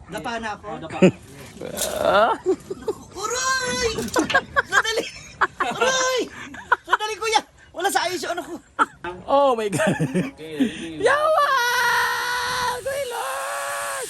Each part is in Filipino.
Dapa na ako. Dapa. Uray! Sandali! Uray! Sandali kuya! Wala sa ayos yung ano ko. Oh my God. Okay. Yawa! Good Lord!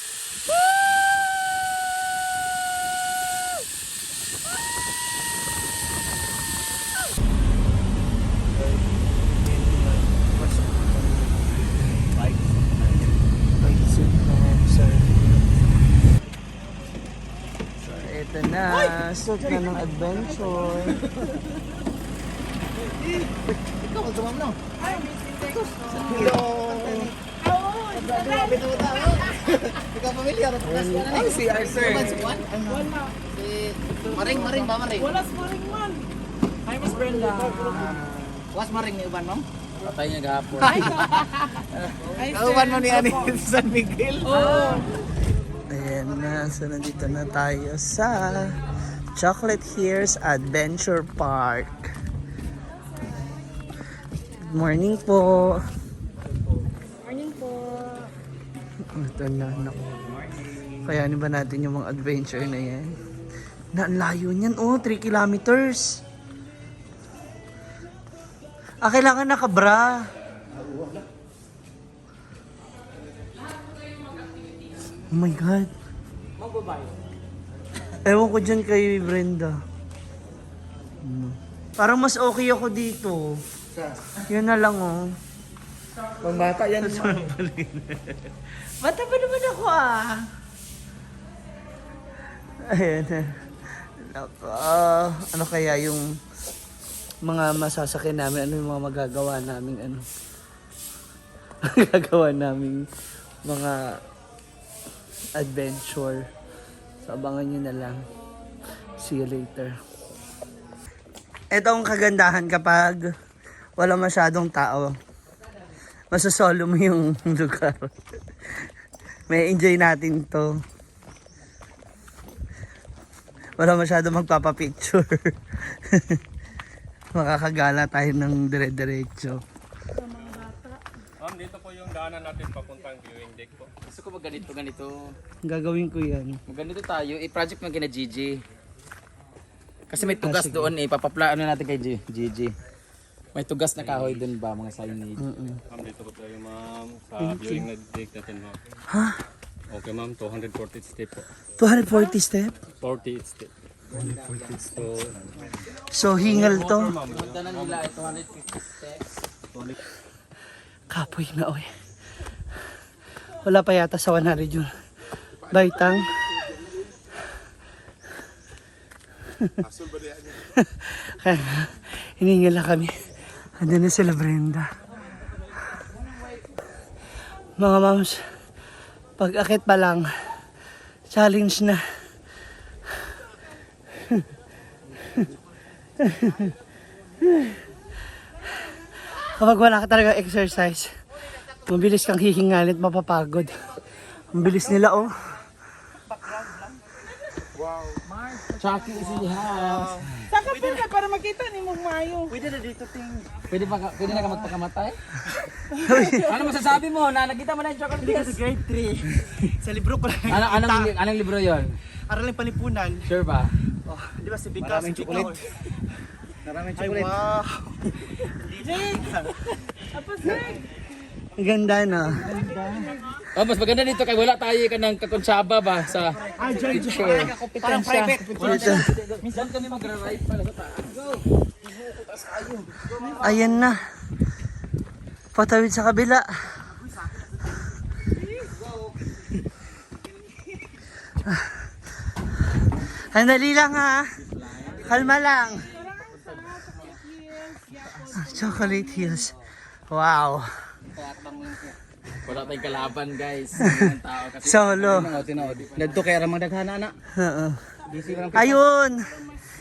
So, ito na. Start na ng adventure. Ikaw, tumam no? Ikaw pamilyar. Ay, si Arthur. Maring ba maring? Wala sparring man. Hi, Miss Brenda. Was maring ni Uban ma'am? Patay niya gahapon. Kauban mo ni Ani sa San Miguel. Oh. Ayan na, so nandito na tayo sa Chocolate Hills Adventure Park. Good morning po. Morning po. Ito na, naku. Kayanin ba natin yung mga adventure na yan? Na, ang layo niyan, oh, 3 kilometers. Ah, kailangan nakabra. Oh my God. Ewan ko dyan kay Brenda. Parang mas okay ako dito. Yun na lang, oh. Pambata yan. Bata pa naman ako, ah. Ayan na. Nako, ano kaya yung mga masasakyan namin, ano yung mga magagawa namin, ano. Magagawa namin mga adventure. So, abangan nyo na lang. See you later. Ito ang kagandahan kapag wala masyadong tao. Masasolo mo yung lugar. May enjoy natin to. Wala masyadong magpapapicture. Makakagala tayo ng dire-diretso. Ma'am, dito po yung daanan natin papuntang viewing deck po. Gusto ko ganito. Gagawin ko yan. Ganito tayo, i-project mo kina Gigi. Kasi may tugas doon eh, papaplaan natin kay Gigi. May tugas na kahoy doon ba, mga signage. Ma'am, dito po tayo ma'am sa viewing deck natin ma'am. Ha? Okay ma'am, 240 step po. 240 step? 40 step. So, So, hingal to. ma'am, Punta na nila ay 250 steps. Kapoy na, oy. Wala pa yata sa 100 yun. Baitang. Kaya, hiningal lang kami. Andun na sila Brenda. Mga moms, pag akit pa lang, challenge na. Kapag wala ka talaga exercise, mabilis kang hihingalit, mapapagod. Ang bilis nila, oh. Chucky is in the house. Saka po na para makita ni mong mayo. Pwede na dito ting. Pwede na ka magpakamatay? Ano masasabi mo? Na nakita mo na yung chocolate Hindi ka sa hills? grade 3. Sa libro ko lang. Anong libro yon? Araling palipunan. Sure ba? Oh, di ba si Bigas? Maraming chocolate. Maraming chocolate. Ay, wow. Tapos na. Ang ganda na. Oh, mas maganda dito kay wala tayo ka ng kakonsyaba ba sa picture. Parang private. Minsan kami magra-ride pala sa taas. Ayan na. Patawid sa kabila. Handali lang, ha. Kalma lang. Chocolate Hills. Wow. Wala tayong kalaban, guys. Ang tao kasi Solo. nagto kay ramang daghana na. Oo. Ayun.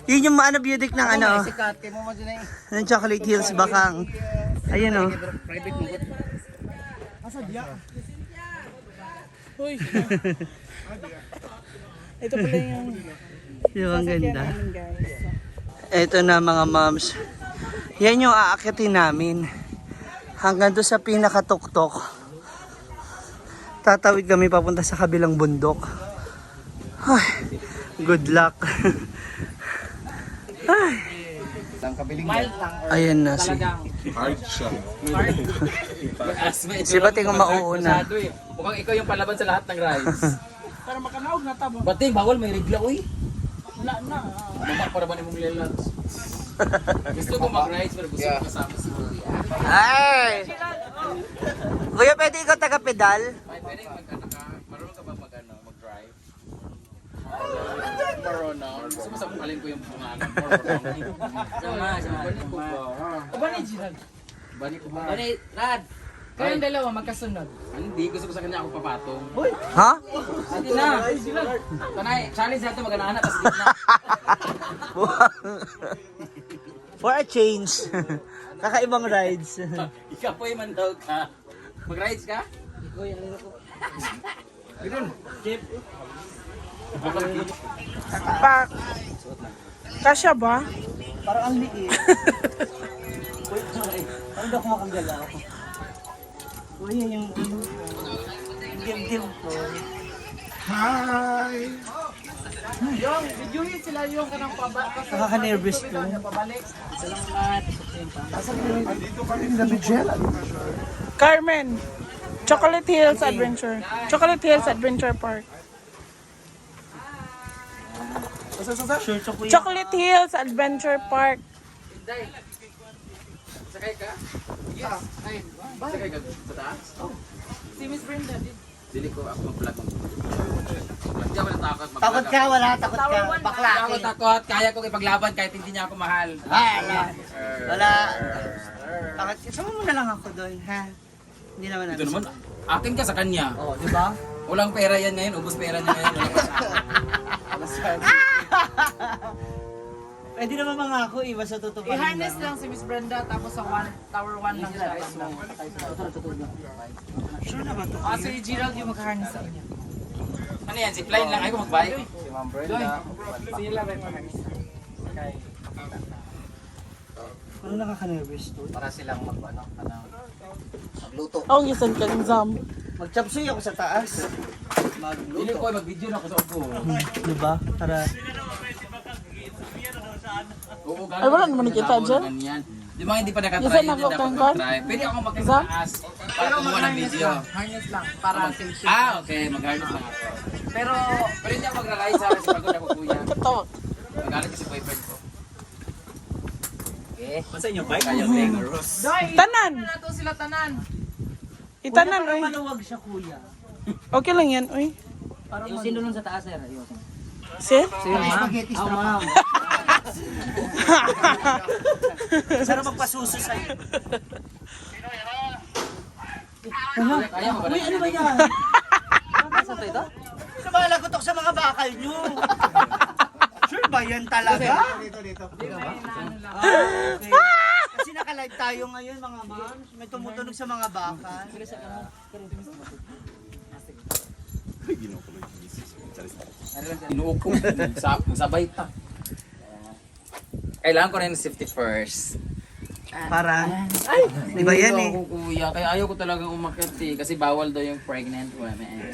Yun yung ano beauty ng ano. Sikat kay mo mo dyan eh. Ng Chocolate Hills bakang. Ayun, oh. Private mo. Uy. Ito pala yung Yung ang ganda. namin, guys. Ito na mga moms. Yan yung aakitin namin. Hanggang doon sa pinakatuktok. Tatawid kami papunta sa kabilang bundok. Ay, good luck. Ay. Ayan na si... Si Bating ang mauuna. Mukhang ikaw yung palaban sa lahat ng rides. Para makanaog na tabo. Bating, bawal may regla, uy. Wala na. Mama, para ba ni mong lelats? Gusto ko mag-rides, pero gusto ko kasama si Kuya. Ay! Kuya, pwede ikaw taga-pedal? Ay, pwede mag-ano ka? Marunong ka ba mag-drive? Marunong. Gusto mo sabukalin ko yung mga ano, marunong. Bani ko ba? Aba ni Gerald. Bani ko ba? Bani, Rad. Kayong dalawa magkasunod. Hindi, gusto ko sa kanya ako papatong. Ha? Sige na. Tanay, challenge natin mag-anahan tapos di na. For a change. Kakaibang rides. Ikaw po yung mandaw ka. Mag-rides ka? Ganoon. Jeep. Pak. Kasya ba? Parang ang liit. Wait, sorry. Parang daw ako makagalaw. Kuya, yung dim-dim ko. Yung, videohin sila yung kanang Nakaka-nervous ko. pabalik. Carmen. Chocolate Hills Adventure. Chocolate Hills Adventure Park. Sure to kuya. Chocolate Hills Adventure Park. Sakay ka? Yes. Sakay ka sa taas? Si Miss Brenda. Dili ko ako mag-vlog. Hindi ako natakot mag-vlog. Takot ka, wala. Takot ka. Bakla. Hindi ako takot. Kaya kong ipaglaban kahit hindi niya ako mahal. Wala. Wala. Bakit? Sama mo na lang ako doon, ha? Hindi naman Ito naman, akin ka sa kanya. Oo, di ba? Walang pera yan ngayon, ubos pera niya ngayon. Pwede naman mga ako, basta tutuparin I-harness lang si Miss Brenda tapos sa Tower 1 lang siya. Sure na ba ito? Ah, si Gerald yung mag-harness sa kanya. Ano yan, zipline lang. Ayaw ko mag-bike. Sila rin mag-harness. Ano nakaka-nervous to? Para silang mag-ano, magluto. Oh, gisan ka ng Zam. Mag-chapsuy ako sa taas. Hindi Magluto. ko mag-video na ako sa upo. Di ba? Para... Oo, Ay, wala naman nakita dyan. Ganyan. Di ba hindi pa nakatry, Isa hindi na dapat ko, mag-try. Pwede ako magkataas para kumuha ng video. Harness lang. Para safety. Ah, okay. Mag-harness lang ako. Pero hindi ako mag-ride sa kasi pagod ako kuya. Katawa. Magalit kasi boyfriend ko. Okay. Masa inyo bike? Kaya dangerous. Tanan. Nato sila tanan. Itanan, Parang oy. maluwag siya, kuya. Okay lang yan, oy. Yung sino nun sa taas, sir? Sir? Spaghetti strap. Sarap magpasuso sa'yo. Kaya mo ba? Uy, ano ba yan? Saan to ito? Ano ba lagotok sa mga bakal nyo? Sure ba yan talaga? Dito. Okay. Kasi naka-live tayo ngayon mga moms. May tumutunog sa mga bakal. Inuog ko. Sabay ta. Kailangan ko rin ng safety first. Para? Di ba yan eh? Ako, kuya. Kaya ayaw ko talagang umakyat eh. Kasi bawal daw yung pregnant women.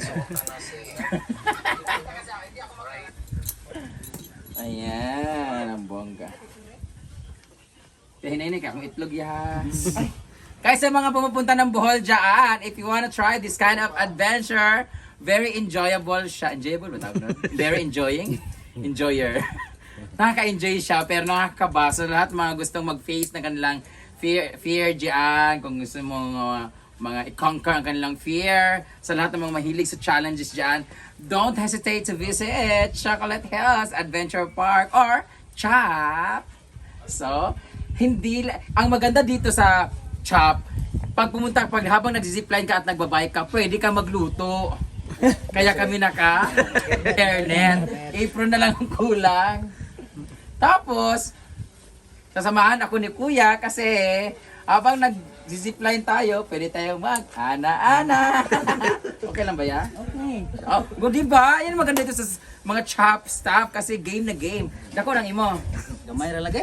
Ayan, ang bongga. Hinay ka akong itlog yan. Kaya sa mga pumupunta ng Bohol dyan, if you wanna try this kind of adventure, very enjoyable siya. Enjoyable ba tawag nun? Very enjoying? Enjoyer. Nakaka-enjoy siya pero nakakaba. So lahat mga gustong mag-face ng kanilang fear dyan, kung gusto mong mga i-conquer ang kanilang fear, sa lahat ng mga mahilig sa challenges dyan, don't hesitate to visit Chocolate Hills Adventure Park or CHOP. So, ang maganda dito sa CHOP, pag habang nag-zipline ka at nagbabike ka, pwede ka magluto. Kaya kami naka-hairnet. Apron na lang ang kulang. Tapos, sasamahan ako ni Kuya kasi habang nag-zipline tayo, pwede tayong mag-ana-ana. Okay lang ba yan? Okay. Oh, diba? Yan maganda ito sa mga CHOP staff kasi game na game. Dako lang imo. Gamay ra lagi.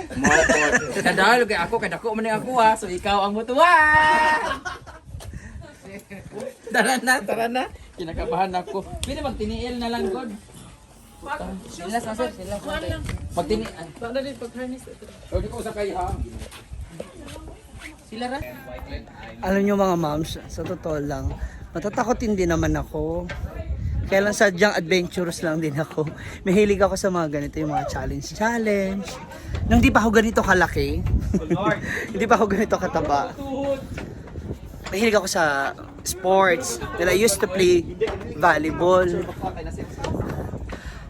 Kadalo kay ako, kay dako man ako so ikaw ang mutuwa. Tara na. Kinakabahan ako. Pwede magtiniil na lang, God. Sila sa sir, sila sa sir. Pagtinian. Wala din pag-harness. O, di ko usapay ha. Sila ra? Alam nyo mga moms, sa totoo lang, matatakotin din naman ako. Kaya lang sadyang adventurous lang din ako. Mahilig ako sa mga ganito, yung mga challenge. Nung di pa ako ganito kalaki, hindi pa ako ganito kataba. Mahilig ako sa sports. And I used to play volleyball.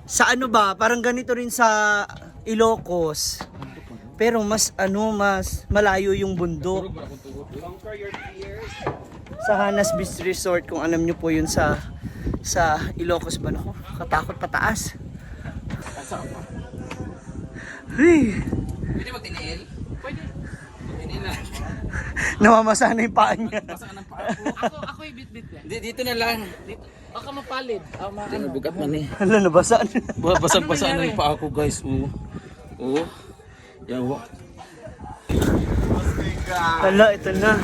Sa ano ba, parang ganito rin sa Ilocos. Pero mas malayo yung bundok. Sa Hanas Beach Resort, kung alam nyo po yun sa Ilocos ba, no? Katakot pataas. Hey, Pwede magtiniil? Pwede. Tiniil na. namamasa na yung paa niya. Pasaan ng paa ko. Ako ibit-bit lang. Dito na lang. Ako mapalid. Bigat man eh. Hala, nabasa. Basang-basaan na yung paa ko guys. Oo. Yawa. Hala, ito na.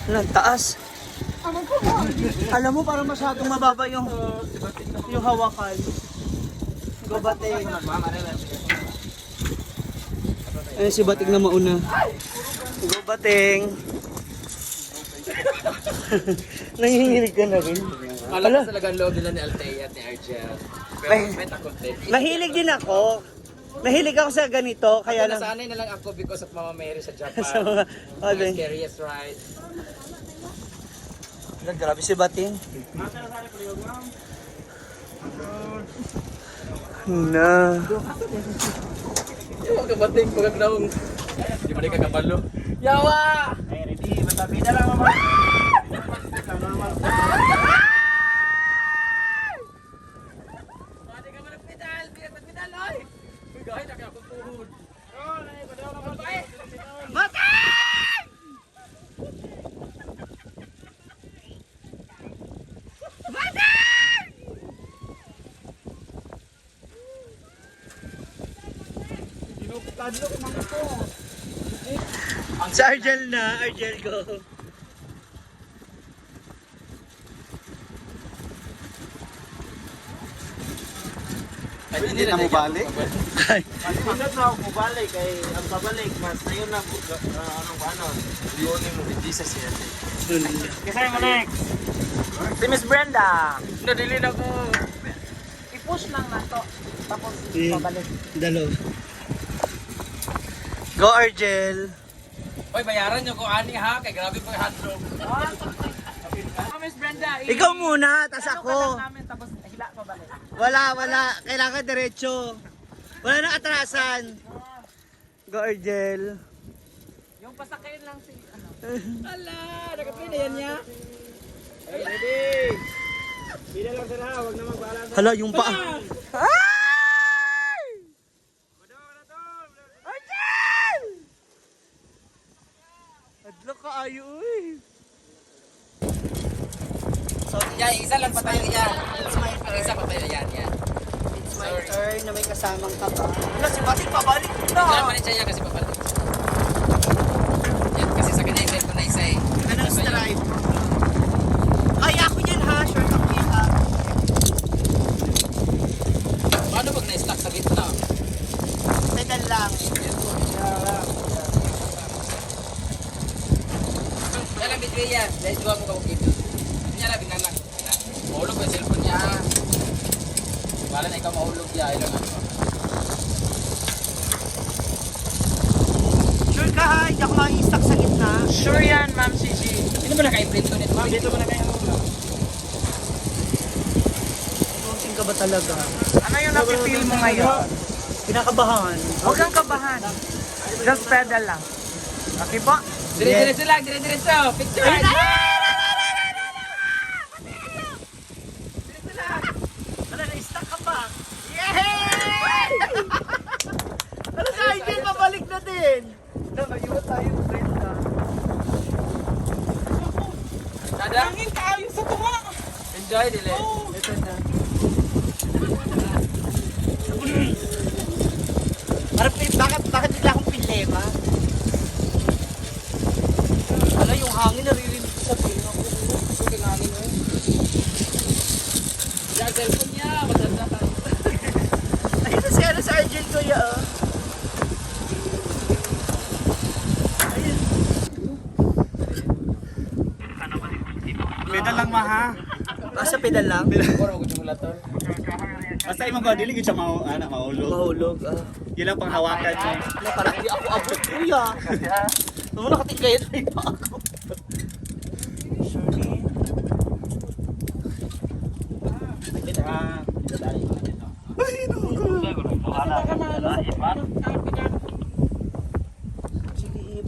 Hala, ang taas. Alam mo, parang masyadong mababa yung hawakan. Gobateng. Ayun si Bating na mauna. Gobateng. Nanginginig ka na rin. Alam ko talagang loob nila ni Althea at ni Argel. Pero may takot din. Mahilig din ako. Mahilig ako sa ganito, kaya lang. Nasanay na lang ako because of Mama Mary sa Japan. Sa mga, Mga scariest ride. Grabe si Bating. Na. Yawa ka bating pagkag naong. Di ba di ka kabalo? Yawa! Ay, ready. Matabi na lang, mama. Sa Argel na, Argel go. Hindi na mo balik? Pagpunod na ako balik kay ang pabalik mas na yun na Yun mo with Jesus yan. Kasi mo next. Si Miss Brenda. Nadili na ko. I-push lang na to. Tapos pabalik. Dalaw. Go Argel. Oy, bayaran nyo ko ani ha. Kay grabe po yung hotdog. Miss Brenda, Ikaw muna, tas ako. namin tapos hila pabalik. Wala. Kailangan diretso. Wala nang atrasan. Go Argel. Yung pasakayin lang si ano. Ala, nakapin na yan niya. Ay, ready. Pila lang sila, wag na magbalance. Hala, yung paa. Ay! Argel! Adlo ka ayo uy. So, yan, isa lang pa tayo yan. Ang isa pa tayo yan. It's my turn na may kasamang kaba. Wala, si Bating pabalik na. Kailan pa rin siya kasi papalik. Yan, kasi sa kanya yung cellphone na isa eh. Anong stripe? Ay, ako yan ha. Short ang kita. Paano pag na-stuck sa gitna? Pedal lang. Yan lang, bitwi yan. Dahil duwa mo ka kung dito. Yan lang, bigla lang. Mahulog yung cellphone niya. Bala na ikaw mahulog niya. Ilang ano. Sure ka ha? Hindi ako makikistak sa gitna. Sure yan, Ma'am CG. Sino ba naka-imprint ko nito? Ma'am, dito mo na kayo. Tunting ka ba talaga? Ano yung napipil mo ngayon? Kinakabahan. Huwag kang kabahan. Just pedal lang. Okay po? Dire-diretso lang, dire-diretso. Picture! Ano, na-stuck ka pa? Yay! Ano sa Argel, pabalik na din. Nakayiwa tayo, friend na. Dada, Hangin tayo sa tunga. enjoy dili. Ito na. Bakit bigla akong pilema? Wala, yung hangin naririnig ko sa pinga ko. Suking hangin mo. Yan, cellphone niya. Matanda ka. kuya, oh. Pedal lang maha. Sa pedal lang? Basta imong ko dili gid siya maulog. Mahulog, ah. Yun lang pang hawakan mo. Wala, parang hindi ako abot, kuya. Ano nakatingkayat na pa ako. Sorry. Sige,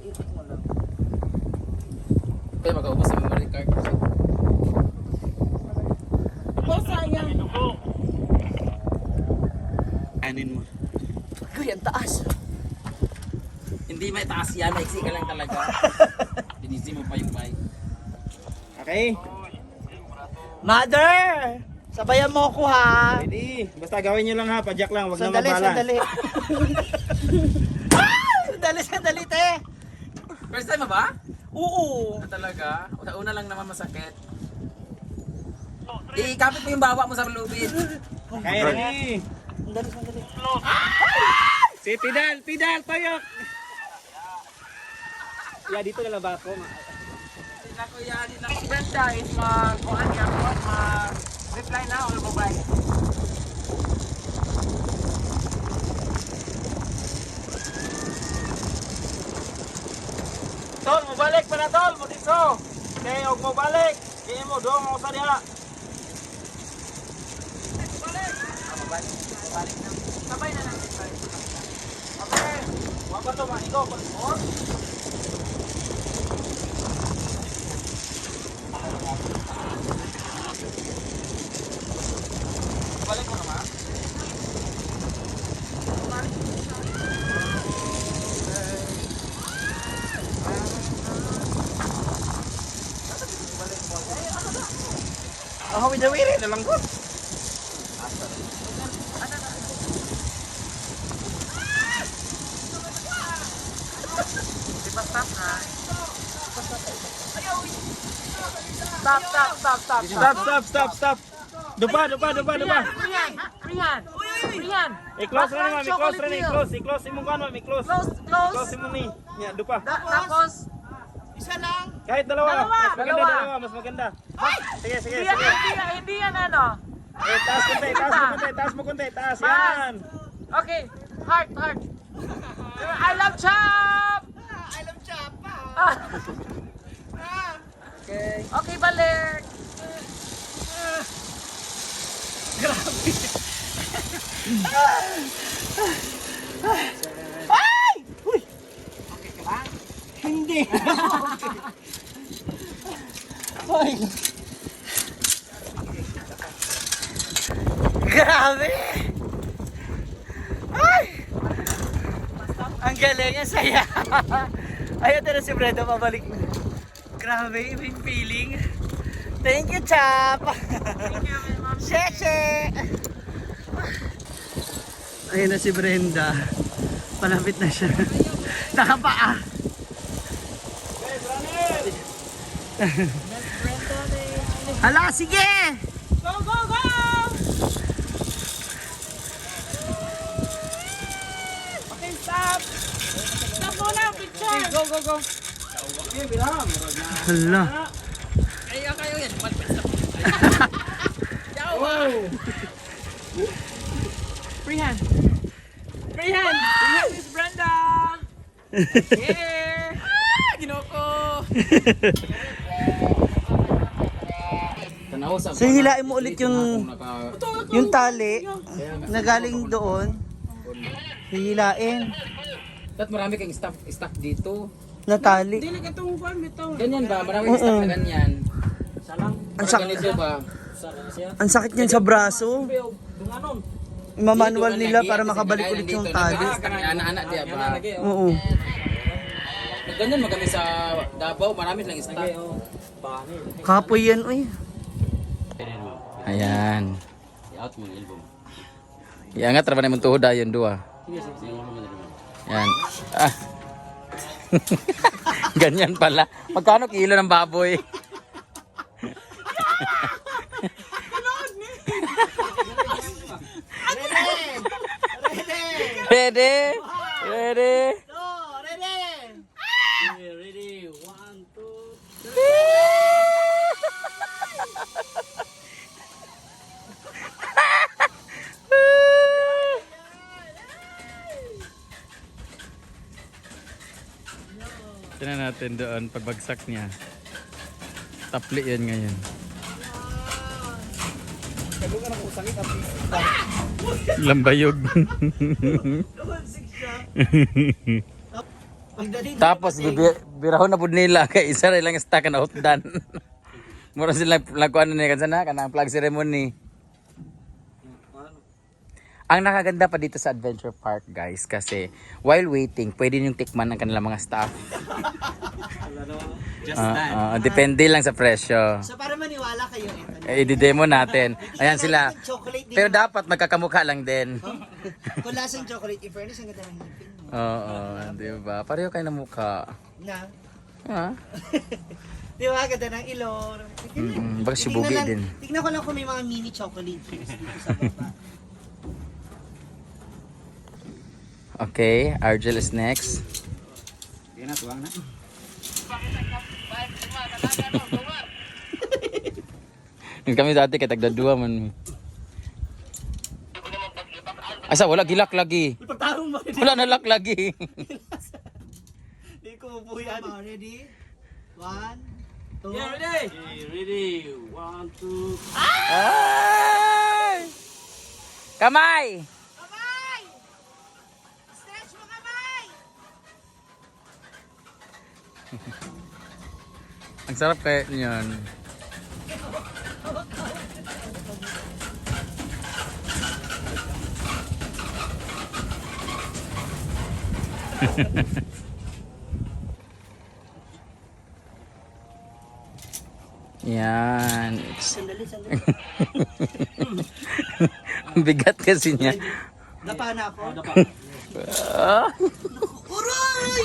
ikot mo lang. Kaya mag-ubos sa memory card. Oh, sayang. Anin mo. Kuya, ang taas. Hindi may taas yan, maiksi ka lang talaga. Dinisi mo pa yung bike. Okay. Mother! Sabayan mo ako, ha? Ready. Basta gawin niyo lang ha, padyak lang, wag na Sandali, mabala. sandali. Sandali, te. First time mo ba? Oo. Talaga? Una lang naman masakit. Ikapit mo yung bawa mo sa lubid. Okay, ready. Sandali. Si pedal, payok. Ya, dito na lang ba ako? Sila kuya, di na si Brenda is mag-kuhan niya po, mag-reply na o mag-bye. Tol, mo balik pa na tol, mo dito. Okay, og mo balik. Kaya mo dong mo sa diha. Sabay na lang. Okay. Wa ba to manigo pa mo? Balik mo naman. Ako, winawiri na lang ko. Stop. Dupa. Rihan! I-close na naman, i-close na i-close. I-close imong kano, i-close. Close imong ni. Ya, dupa. Tapos, Kahit dalawa. Mas maganda Dalawa. dalawa, mas maganda. Sige. hindi yan ano. Taas mo konti. Taas. Taas. Yan. Okay, heart. I love chop! Okay, balik. Hindi. Ay. Grabe! Ay! Ang galing, ang saya. Ayun, na si Brenda, pabalik na. Grabe, yung feeling. Thank you, Chap! Sheshe! Ayun na si Brenda. Palapit na siya. Nakapaa. Hala, sige! Go! Okay, stop! Stop muna, picture! Go! Hala. Kayo yan. Rihan is Brenda! Here! Ginoko! So hilain mo ulit yung tali na galing doon. Hihilain Dapat marami kang staff dito. na tali. Dili ka itong buwan, bitaw. Ganyan ba? Maraming staff na ganyan. Ang Ganito sakit, ba? ang sakit niyan sa braso. Imamanual nila para makabalik ulit yung tali. Anak-anak diya ba? Oo. Ganyan magami sa Davao, marami lang staff. Kapoy yan, uy. Ayan. Iangat ra ba na mong tuhod ayon duwa. Yan. Ah. Ganyan pala. Magkano kilo ng baboy? ready? Ready? No, ready! Ready? 1, 2, Tingnan natin doon pagbagsak niya. Tapli yan ngayon. Lambayog. Pagdating Tapos birahon na pud nila kay isa ra lang stuck na hotdan. Mura sila lakuan ni kansa kanang flag ceremony. Ang nakaganda pa dito sa Adventure Park, guys, kasi while waiting, pwede niyong tikman ang kanilang mga staff. Depende lang sa presyo. So para maniwala kayo, ito. I-demo natin. Ayan sila. Chocolate din. Pero dapat magkakamukha lang din. Kung lasang chocolate, in fairness, ang ganda ng ngipin mo. Oo, di ba? Pareho kayo na mukha. Na? Ah. Di ba? Ganda ng ilong. Baka sibugi din. Tignan ko lang kung may mga mini chocolate chips dito sa baba. Okay, Argel is next. Kami dati kay tagdadua man. Asa wala gilak lagi. Pagtarong mo. Wala na lak lagi. Hindi ko mabuyan. Ready? 1, 2. Yeah, ready? Ready? 1, 2. Ay! Kamay! Kamay! Stretch mo kamay! Ang sarap kaya niyan. Yan. Sandali, sandali. Ang bigat kasi niya. Dapa na ako. Ah. Uray!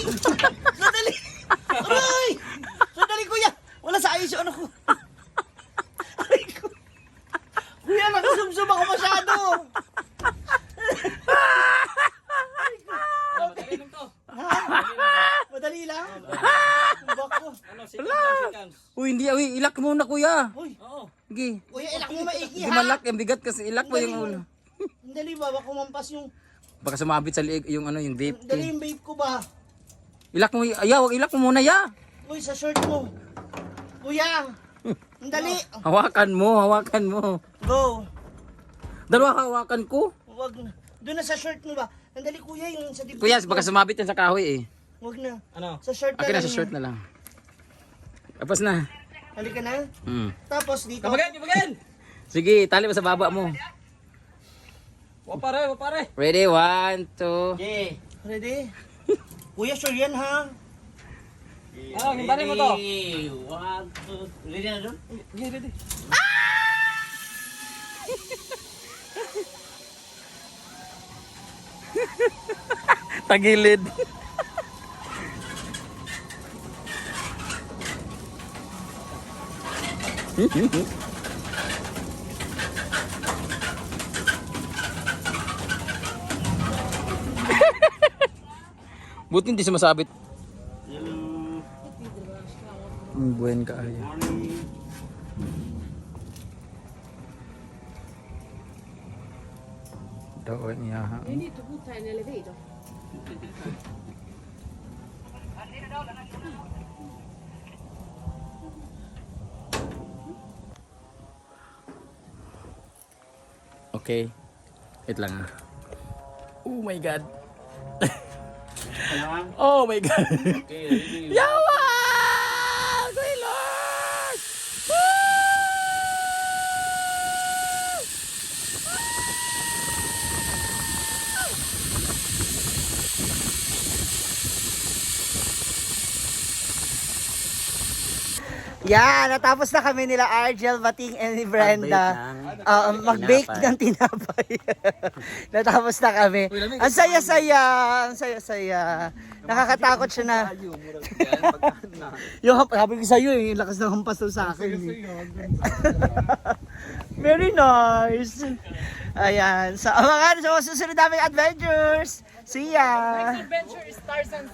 Sandali! Uray! Sandali, kuya! Wala sa ayos yung ano ko. Aray ko. Kuya, nakasumsum ako masyado. Madali lang to. Madali lang. Tumbak ko. Ano, seconds. Uy, hindi. Uy, ilak muna kuya. Uy, Oo. Sige. kuya, ilak mo maigi ha. Gumalak. Ang bigat kasi ilak mo yung ulo. Dali ba? Baka kumampas yung... Baka sumabit sa liig yung ano, yung vape. Dali yung babe ko ba? Ilak mo. Ayaw, wag ilak mo muna ya. Uy, sa shirt mo. Kuya! Ang dali. Hawakan mo, hawakan mo. Go. Dalawa hawakan ko. Wag na. Doon na sa shirt mo ba? Ang dali, kuya, yung sa dibdib. Kuya, baka sumabit yan sa kahoy eh. Wag na. Ano? Sa shirt na Akin na lang sa shirt yan. na lang. Tapos na. Halika na. Mm. Tapos dito. Kabagin! Sige, tali mo sa baba mo. Wapare! Ready? 1, 2. Okay. Ready? Kuya, sure yan ha. Ano, himbanin mo to. 1, 2. Ready na doon? Okay, ready. Tagilid. Buti hindi sumasabit. Buen ka ay. Doon niya. You need to put her in elevator. Okay. Wait lang ah. Oh my god. Oh my god. Yawa! Good Lord! Yan, natapos na kami nila Argel, Bating, and ni Brenda. Mag-bake ng tinapay. Natapos na kami. Ang saya-saya. Ang saya-saya. Nakakatakot siya na. Yung sabi ko sa'yo, yung lakas ng hampas daw sa akin. Very nice. Ayan. So, mga sa susunod namin adventures. See ya! Adventure is Tarzan